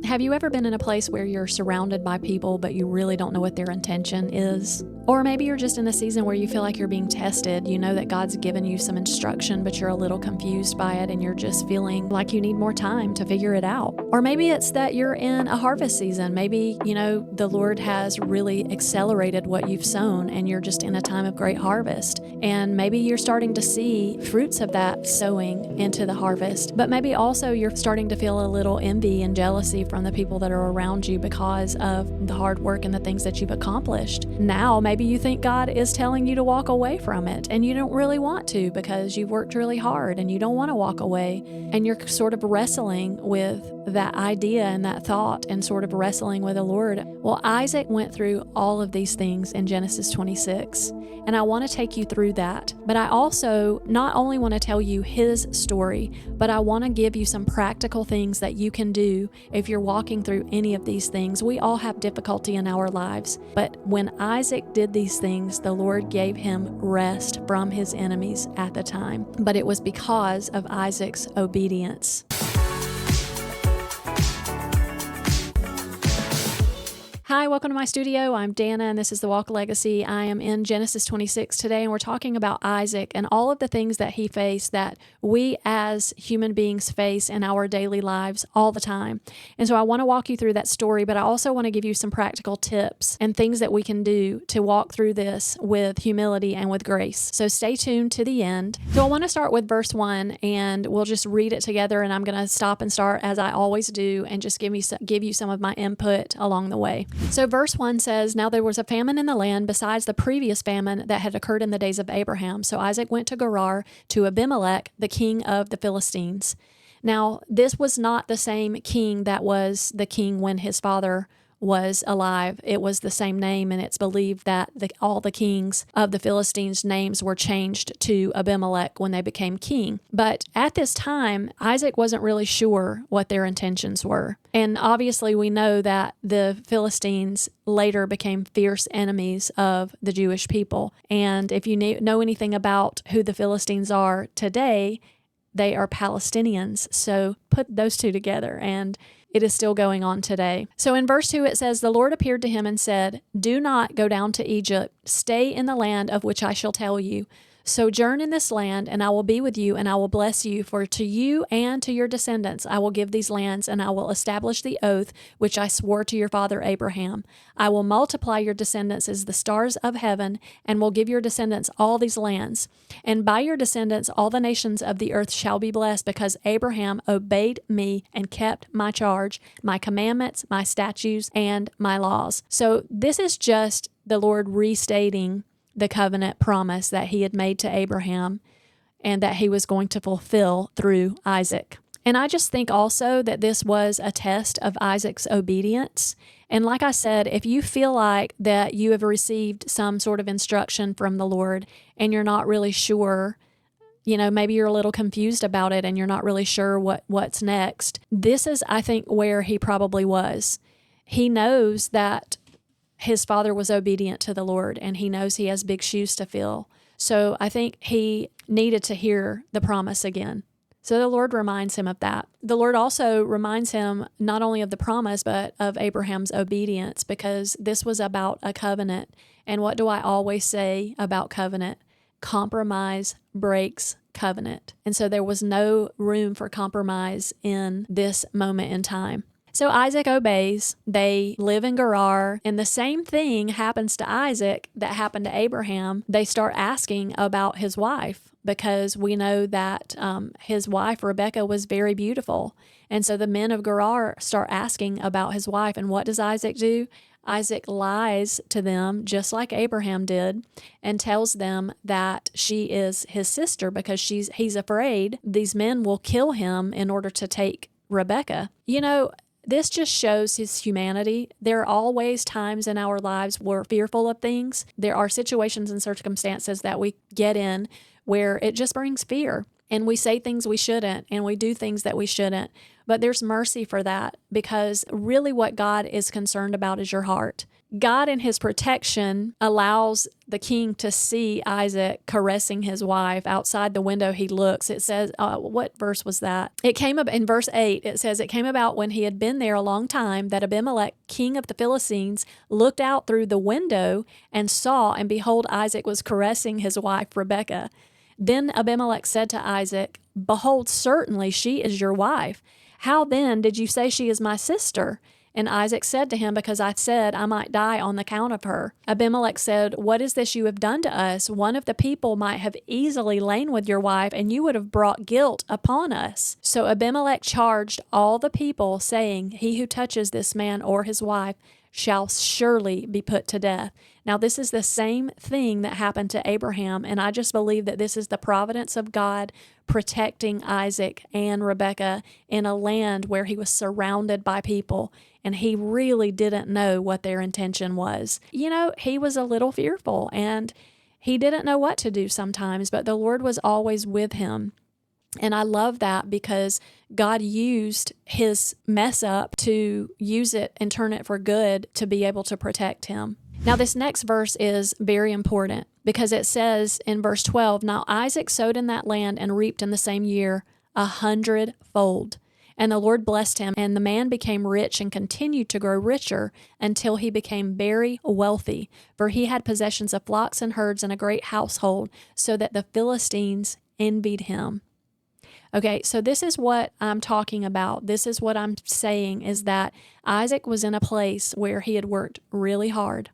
Have you ever been in a place where you're surrounded by people, but you really don't know what their intention is? Or maybe you're just in a season where you feel like you're being tested. You know that God's given you some instruction, but you're a little confused by it and you're just feeling like you need more time to figure it out. Or maybe it's that you're in a harvest season. Maybe, the Lord has really accelerated what you've sown and you're just in a time of great harvest. And maybe you're starting to see fruits of that sowing into the harvest. But maybe also you're starting to feel a little envy and jealousy from the people that are around you because of the hard work and the things that you've accomplished. Now, maybe you think God is telling you to walk away from it and you don't really want to because you've worked really hard and you don't want to walk away, and you're sort of wrestling with that idea and that thought and sort of wrestling with the Lord. Well, Isaac went through all of these things in Genesis 26, and I want to take you through that. But I also not only want to tell you his story, but I want to give you some practical things that you can do if you're walking through any of these things. We all have difficulty in our lives, but when Isaac did these things, the Lord gave him rest from his enemies at the time. But it was because of Isaac's obedience. Hi, welcome to my studio. I'm Dana, and this is The Walk of Legacy. I am in Genesis 26 today, and we're talking about Isaac and all of the things that he faced that we as human beings face in our daily lives all the time. And so I want to walk you through that story, but I also want to give you some practical tips and things that we can do to walk through this with humility and with grace. So stay tuned to the end. So I want to start with verse 1, and we'll just read it together, and I'm going to stop and start as I always do and just give you some of my input along the way. So verse 1 says, "Now there was a famine in the land besides the previous famine that had occurred in the days of Abraham. So Isaac went to Gerar to Abimelech, the king of the Philistines." Now, this was not the same king that was the king when his father was alive. It was the same name, and it's believed that all the kings of the Philistines' names were changed to Abimelech when they became king. But at this time, Isaac wasn't really sure what their intentions were. And obviously, we know that the Philistines later became fierce enemies of the Jewish people. And if you know anything about who the Philistines are today, they are Palestinians. So put those two together, and it is still going on today. So in verse 2, it says, "The Lord appeared to him and said, 'Do not go down to Egypt. Stay in the land of which I shall tell you. Sojourn in this land, and I will be with you, and I will bless you. For to you and to your descendants I will give these lands, and I will establish the oath which I swore to your father Abraham. I will multiply your descendants as the stars of heaven, and will give your descendants all these lands. And by your descendants all the nations of the earth shall be blessed, because Abraham obeyed me and kept my charge, my commandments, my statutes, and my laws.'" So this is just the Lord restating the covenant promise that he had made to Abraham and that he was going to fulfill through Isaac. And I just think also that this was a test of Isaac's obedience. And like I said, if you feel like that you have received some sort of instruction from the Lord and you're not really sure, maybe you're a little confused about it and you're not really sure what's next, this is, I think, where he probably was. He knows that his father was obedient to the Lord, and he knows he has big shoes to fill. So I think he needed to hear the promise again. So the Lord reminds him of that. The Lord also reminds him not only of the promise, but of Abraham's obedience, because this was about a covenant. And what do I always say about covenant? Compromise breaks covenant. And so there was no room for compromise in this moment in time. So Isaac obeys. They live in Gerar, and the same thing happens to Isaac that happened to Abraham. They start asking about his wife, because we know that his wife, Rebekah, was very beautiful. And so the men of Gerar start asking about his wife. And what does Isaac do? Isaac lies to them, just like Abraham did, and tells them that she is his sister because he's afraid these men will kill him in order to take Rebekah. This just shows his humanity. There are always times in our lives where we're fearful of things. There are situations and circumstances that we get in where it just brings fear, and we say things we shouldn't, and we do things that we shouldn't. But there's mercy for that, because really what God is concerned about is your heart. God in his protection allows the king to see Isaac caressing his wife. Outside the window he looks. It says, what verse was that? It came up in verse 8. It says, it came about when he had been there a long time that Abimelech, king of the Philistines, looked out through the window and saw, and behold, Isaac was caressing his wife Rebekah. Then Abimelech said to Isaac, behold, certainly she is your wife. How then did you say she is my sister? And Isaac said to him, because I said I might die on the count of her. Abimelech said, what is this you have done to us? One of the people might have easily lain with your wife, and you would have brought guilt upon us. So Abimelech charged all the people, saying, he who touches this man or his wife shall surely be put to death. Now, this is the same thing that happened to Abraham, and I just believe that this is the providence of God protecting Isaac and Rebekah in a land where he was surrounded by people, and he really didn't know what their intention was. You know, he was a little fearful, and he didn't know what to do sometimes, but the Lord was always with him. And I love that because God used his mess up to use it and turn it for good to be able to protect him. Now, this next verse is very important because it says in verse 12, now Isaac sowed in that land and reaped in the same year 100-fold. And the Lord blessed him, and the man became rich and continued to grow richer until he became very wealthy, for he had possessions of flocks and herds and a great household, so that the Philistines envied him. Okay, so this is what I'm talking about. This is what I'm saying is that Isaac was in a place where he had worked really hard,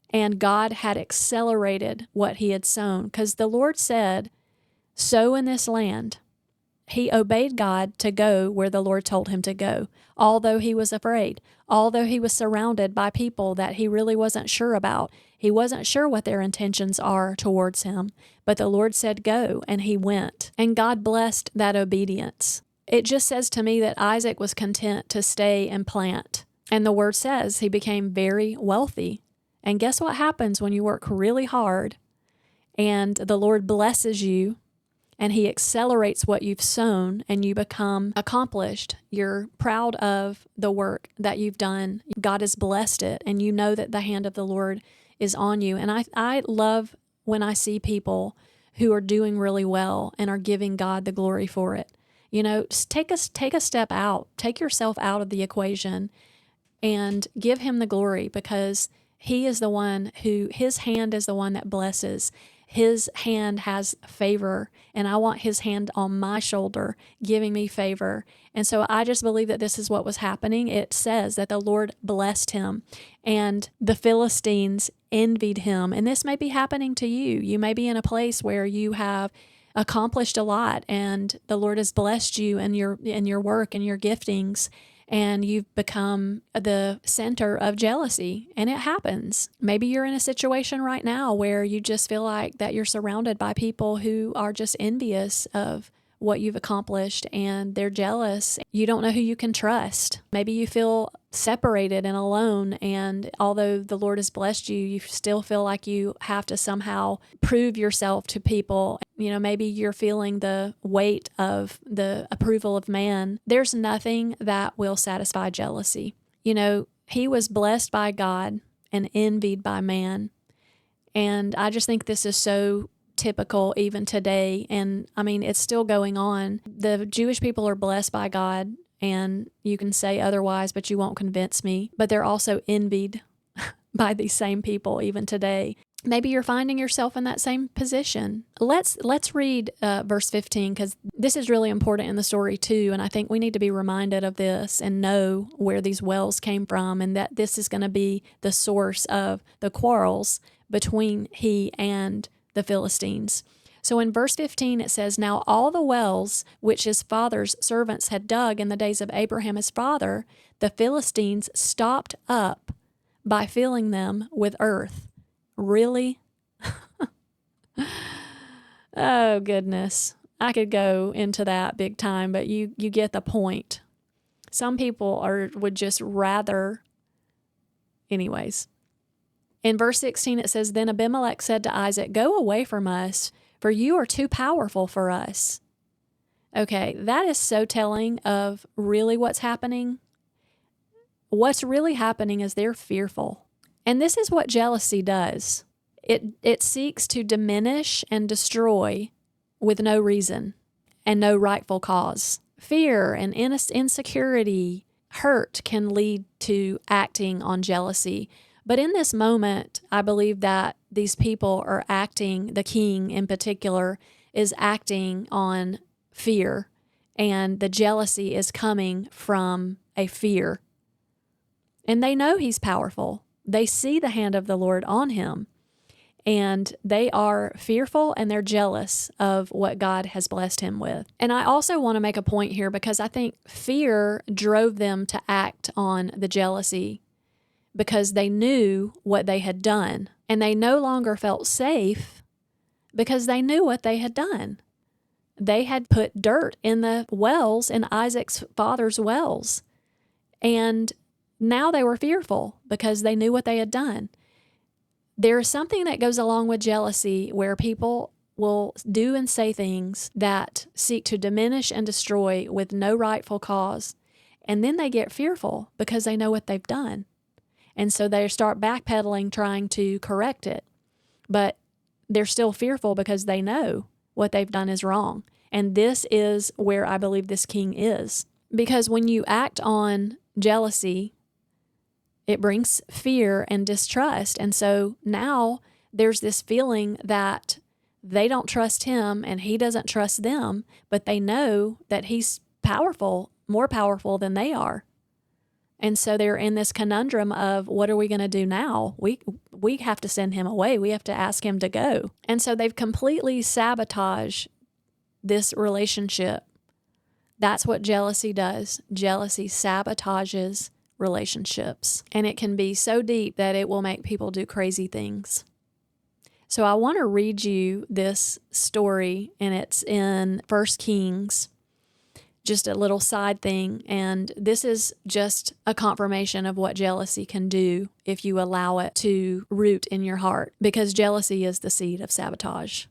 and God had accelerated what he had sown, because the Lord said, sow in this land. He obeyed God to go where the Lord told him to go, although he was afraid, although he was surrounded by people that he really wasn't sure about. He wasn't sure what their intentions are towards him, but the Lord said go, and he went, and God blessed that obedience. It just says to me that Isaac was content to stay and plant, and the word says he became very wealthy. And guess what happens when you work really hard and the Lord blesses you and he accelerates what you've sown and you become accomplished? You're proud of the work that you've done. God has blessed it, and you know that the hand of the Lord is on you. And I love when I see people who are doing really well and are giving God the glory for it. You know, just take a step out, take yourself out of the equation and give him the glory, because he is the one who, his hand is the one that blesses. His hand has favor, and I want his hand on my shoulder giving me favor. And so I just believe that this is what was happening. It says that the Lord blessed him, and the Philistines envied him. And this may be happening to you. You may be in a place where you have accomplished a lot, and the Lord has blessed you in your work and your giftings, and you've become the center of jealousy, and it happens. Maybe you're in a situation right now where you just feel like that you're surrounded by people who are just envious of what you've accomplished, and they're jealous. You don't know who you can trust. Maybe you feel separated and alone, and although the Lord has blessed you, you still feel like you have to somehow prove yourself to people. You know, maybe you're feeling the weight of the approval of man. There's nothing that will satisfy jealousy. You know, he was blessed by God and envied by man. And I just think this is so typical even today. And I mean, it's still going on. The Jewish people are blessed by God, and you can say otherwise, but you won't convince me. But they're also envied by these same people even today. Maybe you're finding yourself in that same position. Let's read verse 15, because this is really important in the story too. And I think we need to be reminded of this and know where these wells came from, and that this is going to be the source of the quarrels between he and the Philistines. So in verse 15, it says, now all the wells which his father's servants had dug in the days of Abraham his father, the Philistines stopped up by filling them with earth. Really? Oh, goodness. I could go into that big time, but you get the point. Some people would just rather. Anyways. In verse 16, it says, then Abimelech said to Isaac, go away from us, for you are too powerful for us. Okay, that is so telling of really what's happening. what's really happening is they're fearful. And this is what jealousy does. It seeks to diminish and destroy with no reason and no rightful cause. Fear and insecurity, hurt can lead to acting on jealousy. But in this moment, I believe that these people are acting, the king in particular, is acting on fear, and the jealousy is coming from a fear. And they know he's powerful. They see the hand of the Lord on him, and they are fearful and they're jealous of what God has blessed him with. And I also want to make a point here because I think fear drove them to act on the jealousy because they knew what they had done, and they no longer felt safe because they knew what they had done. They had put dirt in the wells, in Isaac's father's wells, and now they were fearful because they knew what they had done. There is something that goes along with jealousy where people will do and say things that seek to diminish and destroy with no rightful cause, and then they get fearful because they know what they've done. And so they start backpedaling, trying to correct it. But they're still fearful because they know what they've done is wrong. And this is where I believe this king is. Because when you act on jealousy, it brings fear and distrust. And so now there's this feeling that they don't trust him and he doesn't trust them, but they know that he's powerful, more powerful than they are. And so they're in this conundrum of, what are we going to do now? We have to send him away. We have to ask him to go. And so they've completely sabotaged this relationship. That's what jealousy does. Jealousy sabotages relationships. And it can be so deep that it will make people do crazy things. So I want to read you this story, and it's in 1 Kings. Just a little side thing, and this is just a confirmation of what jealousy can do if you allow it to root in your heart, because jealousy is the seed of sabotage.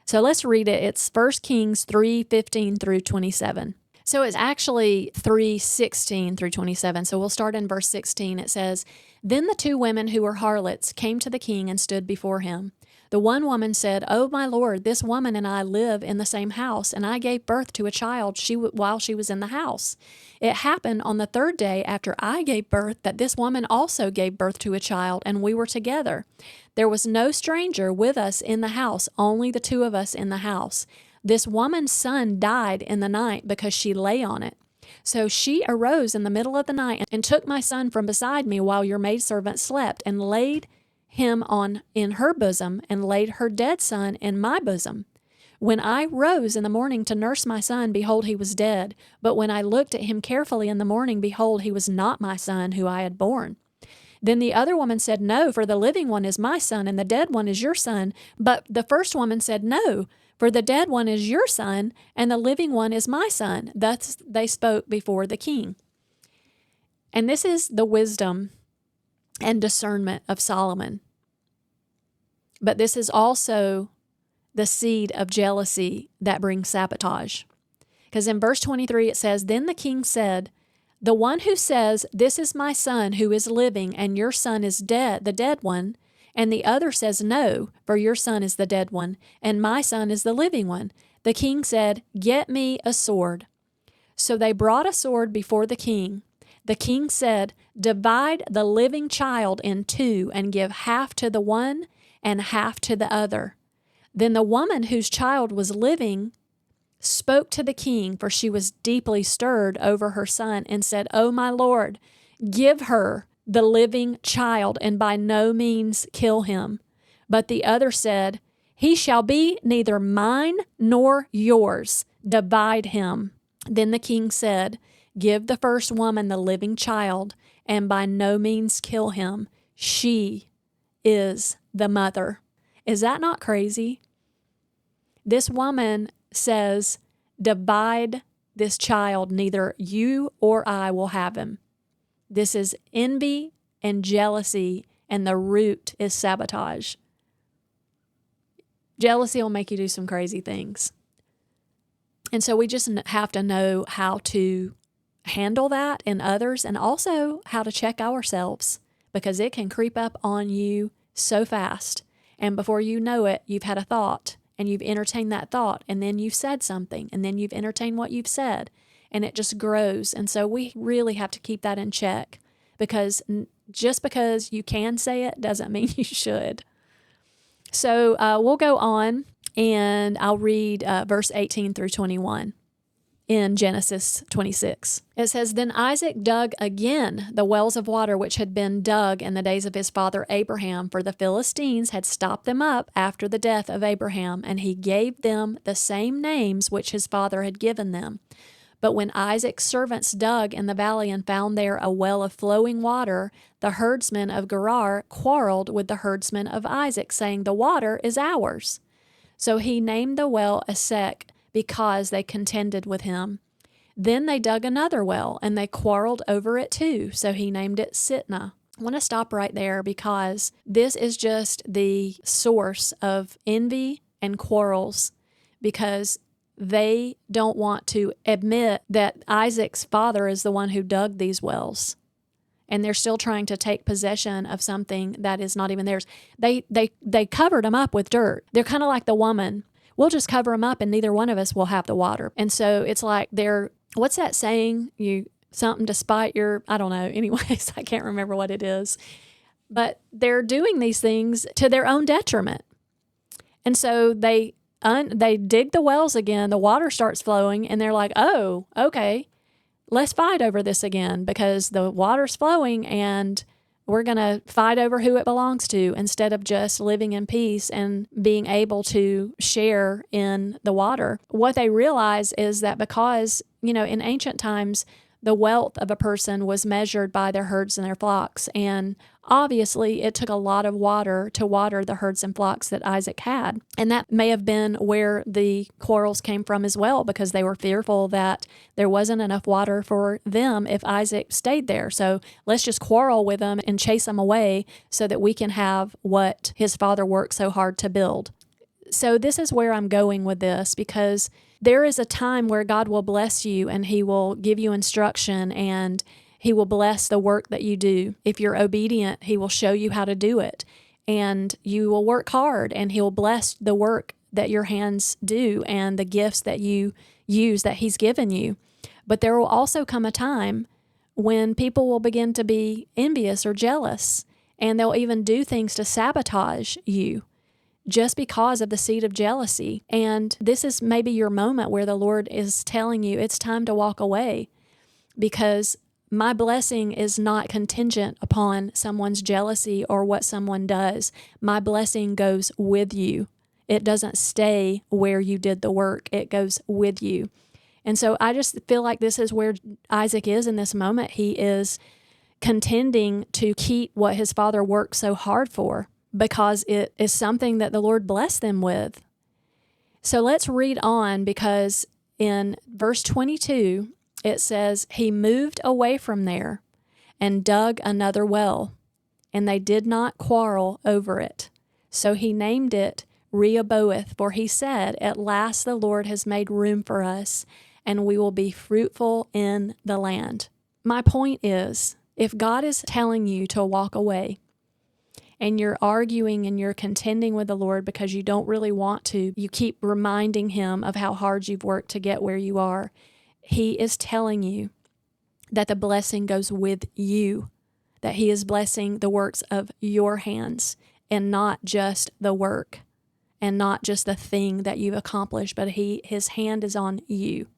So let's read it. It's 1 Kings 3:15 through 27. So it's actually 3:16 through 27. So we'll start in verse 16. It says, "Then the two women who were harlots came to the king and stood before him. The one woman said, 'Oh, my lord, this woman and I live in the same house, and I gave birth to a child while she was in the house. It happened on the third day after I gave birth that this woman also gave birth to a child, and we were together. There was no stranger with us in the house, only the two of us in the house. This woman's son died in the night because she lay on it. So she arose in the middle of the night and took my son from beside me while your maidservant slept, and laid him in her bosom, and laid her dead son in my bosom. When I rose in the morning to nurse my son, behold, he was dead. But when I looked at him carefully in the morning, behold, he was not my son who I had born.' Then the other woman said, 'No, for the living one is my son, and the dead one is your son.' But the first woman said, 'No, for the dead one is your son, and the living one is my son.' Thus they spoke before the king." And this is the wisdom and discernment of Solomon. But this is also the seed of jealousy that brings sabotage. Because in verse 23 it says, "Then the king said, 'The one who says, "This is my son who is living, and your son is dead, the dead one," and the other says, "No, for your son is the dead one, and my son is the living one," the king said, "Get me a sword." So they brought a sword before the king. The king said, "Divide the living child in two, and give half to the one and half to the other." Then the woman whose child was living spoke to the king, for she was deeply stirred over her son, and said, "Oh, my lord, give her the living child, and by no means kill him." But the other said, "He shall be neither mine nor yours. Divide him." Then the king said, "Give the first woman the living child, and by no means kill him. She is the mother." Is that not crazy? This woman says, "Divide this child, neither you or I will have him." This is envy and jealousy, and the root is sabotage. Jealousy will make you do some crazy things. And so we just have to know how to handle that in others, and also how to check ourselves, because it can creep up on you so fast. And before you know it, you've had a thought and you've entertained that thought, and then you've said something, and then you've entertained what you've said, and it just grows. And so we really have to keep that in check, because just because you can say it doesn't mean you should. So we'll go on, and I'll read verse 18 through 21 in Genesis 26. It says, Then Isaac dug again the wells of water which had been dug in the days of his father Abraham, for the Philistines had stopped them up after the death of Abraham, and he gave them the same names which his father had given them. But when Isaac's servants dug in the valley and found there a well of flowing water, the herdsmen of Gerar quarreled with the herdsmen of Isaac, saying, The water is ours. So he named the well Issac, because they contended with him. Then they dug another well, and they quarreled over it too. So he named it Sitnah. I want to stop right there, because this is just the source of envy and quarrels, because they don't want to admit that Isaac's father is the one who dug these wells. And they're still trying to take possession of something that is not even theirs. They covered them up with dirt. They're kind of like the woman. We'll just cover them up and neither one of us will have the water. And so it's like what's that saying? Something to spite your, I don't know. Anyways, I can't remember what it is. But they're doing these things to their own detriment. And so they dig the wells again, the water starts flowing, and they're like, oh, okay, let's fight over this again, because the water's flowing and we're going to fight over who it belongs to, instead of just living in peace and being able to share in the water. What they realize is that because, in ancient times, the wealth of a person was measured by their herds and their flocks. And obviously, it took a lot of water to water the herds and flocks that Isaac had. And that may have been where the quarrels came from as well, because they were fearful that there wasn't enough water for them if Isaac stayed there. So let's just quarrel with them and chase them away so that we can have what his father worked so hard to build. So this is where I'm going with this, because there is a time where God will bless you and he will give you instruction and he will bless the work that you do. If you're obedient, he will show you how to do it, and you will work hard and he'll bless the work that your hands do and the gifts that you use that he's given you. But there will also come a time when people will begin to be envious or jealous, and they'll even do things to sabotage you, just because of the seed of jealousy. And this is maybe your moment where the Lord is telling you it's time to walk away, because my blessing is not contingent upon someone's jealousy or what someone does. My blessing goes with you. It doesn't stay where you did the work. It goes with you. And so I just feel like this is where Isaac is in this moment. He is contending to keep what his father worked so hard for, because it is something that the Lord blessed them with. So let's read on, because in verse 22, it says, He moved away from there and dug another well, and they did not quarrel over it. So he named it Rehoboth, for he said, At last the Lord has made room for us, and we will be fruitful in the land. My point is, if God is telling you to walk away, and you're arguing and you're contending with the Lord because you don't really want to, you keep reminding him of how hard you've worked to get where you are, he is telling you that the blessing goes with you, that he is blessing the works of your hands, and not just the work and not just the thing that you've accomplished, but his hand is on you.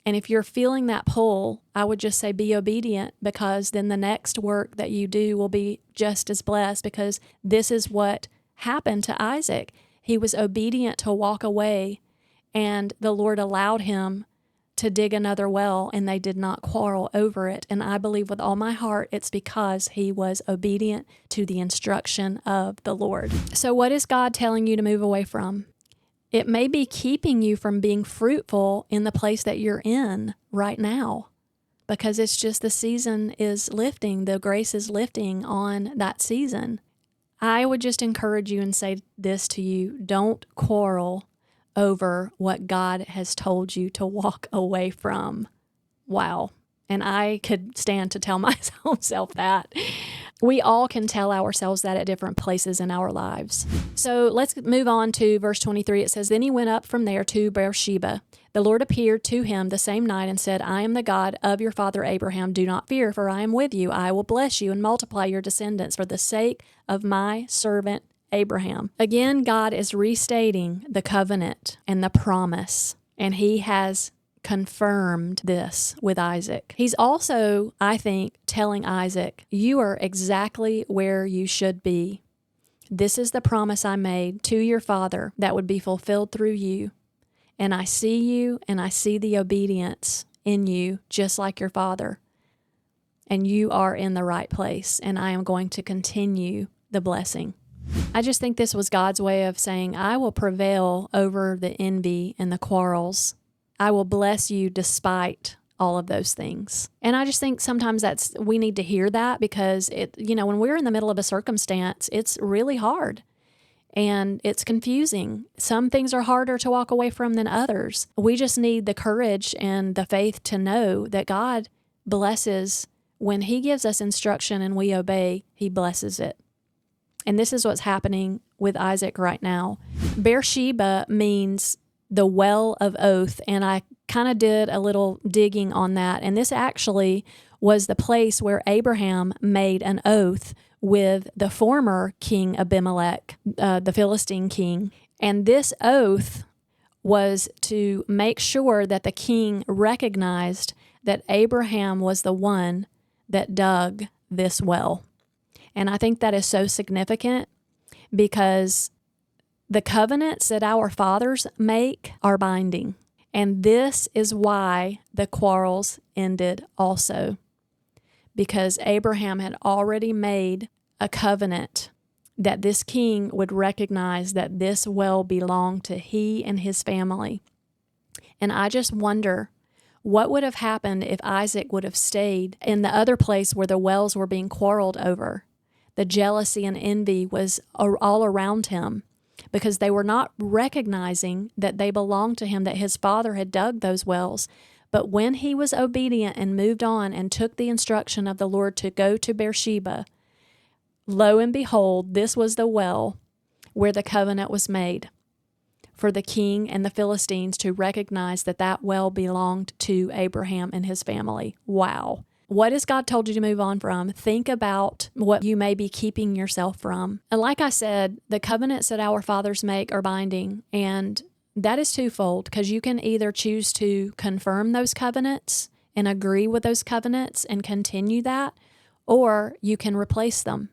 And if you're feeling that pull, I would just say be obedient, because then the next work that you do will be just as blessed, because this is what happened to Isaac. He was obedient to walk away, and the Lord allowed him to dig another well, and they did not quarrel over it. And I believe with all my heart it's because he was obedient to the instruction of the Lord. So what is God telling you to move away from? It may be keeping you from being fruitful in the place that you're in right now, because it's just the season is lifting, the grace is lifting on that season. I would just encourage you and say this to you: don't quarrel over what God has told you to walk away from. Wow. And I could stand to tell my own self that. We all can tell ourselves that at different places in our lives. So let's move on to verse 23. It says, Then he went up from there to Beersheba. The Lord appeared to him the same night and said, I am the God of your father Abraham. Do not fear, for I am with you. I will bless you and multiply your descendants for the sake of my servant Abraham. Again, God is restating the covenant and the promise, and he has confirmed this with Isaac. He's also, I think, telling Isaac, you are exactly where you should be. This is the promise I made to your father that would be fulfilled through you. And I see you, and I see the obedience in you, just like your father. And you are in the right place, and I am going to continue the blessing. I just think this was God's way of saying, I will prevail over the envy and the quarrels. I will bless you despite all of those things. And I just think sometimes we need to hear that, because when we're in the middle of a circumstance, it's really hard and it's confusing. Some things are harder to walk away from than others. We just need the courage and the faith to know that God blesses. When he gives us instruction and we obey, he blesses it. And this is what's happening with Isaac right now. Beersheba means the well of oath, and I kind of did a little digging on that. And this actually was the place where Abraham made an oath with the former king Abimelech, the Philistine king. And this oath was to make sure that the king recognized that Abraham was the one that dug this well. And I think that is so significant, because the covenants that our fathers make are binding. And this is why the quarrels ended also, because Abraham had already made a covenant that this king would recognize that this well belonged to he and his family. And I just wonder what would have happened if Isaac would have stayed in the other place where the wells were being quarreled over. The jealousy and envy was all around him, because they were not recognizing that they belonged to him, that his father had dug those wells. But when he was obedient and moved on and took the instruction of the Lord to go to Beersheba, lo and behold, this was the well where the covenant was made for the king and the Philistines to recognize that that well belonged to Abraham and his family. Wow. What has God told you to move on from? Think about what you may be keeping yourself from. And like I said, the covenants that our fathers make are binding, and that is twofold, because you can either choose to confirm those covenants and agree with those covenants and continue that, or you can replace them.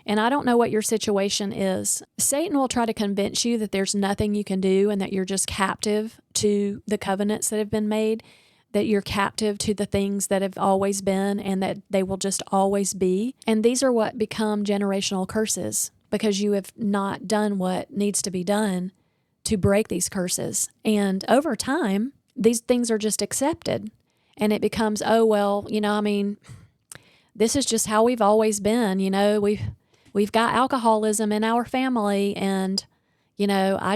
And I don't know what your situation is. Satan will try to convince you that there's nothing you can do and that you're just captive to the covenants that have been made, that you're captive to the things that have always been and that they will just always be. And these are what become generational curses, because you have not done what needs to be done to break these curses. And over time, these things are just accepted. And it becomes, this is just how we've always been. We've got alcoholism in our family, and, I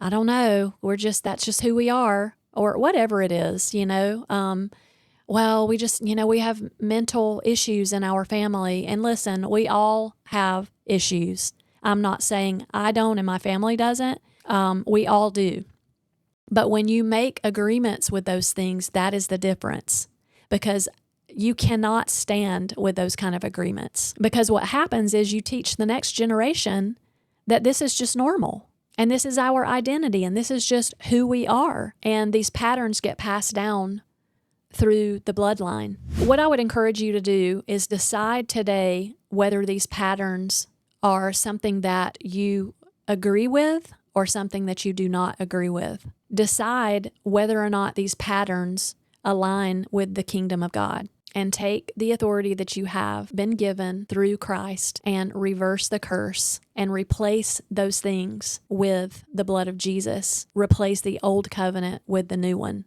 don't know. That's just who we are. Or whatever it is, we have mental issues in our family. And listen, we all have issues. I'm not saying I don't and my family doesn't. We all do. But when you make agreements with those things, that is the difference, because you cannot stand with those kind of agreements. Because what happens is you teach the next generation that this is just normal. And this is our identity, and this is just who we are. And these patterns get passed down through the bloodline. What I would encourage you to do is decide today whether these patterns are something that you agree with or something that you do not agree with. Decide whether or not these patterns align with the kingdom of God. And take the authority that you have been given through Christ and reverse the curse and replace those things with the blood of Jesus. Replace the old covenant with the new one.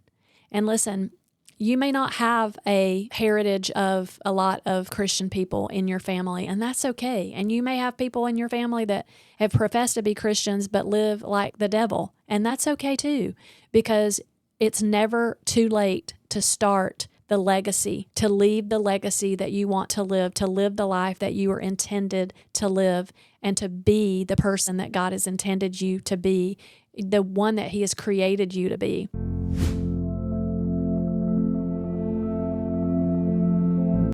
And listen, you may not have a heritage of a lot of Christian people in your family, and that's okay. And you may have people in your family that have professed to be Christians but live like the devil, and that's okay too, because it's never too late to start the legacy, to leave the legacy that you want to live the life that you are intended to live, and to be the person that God has intended you to be, the one that He has created you to be.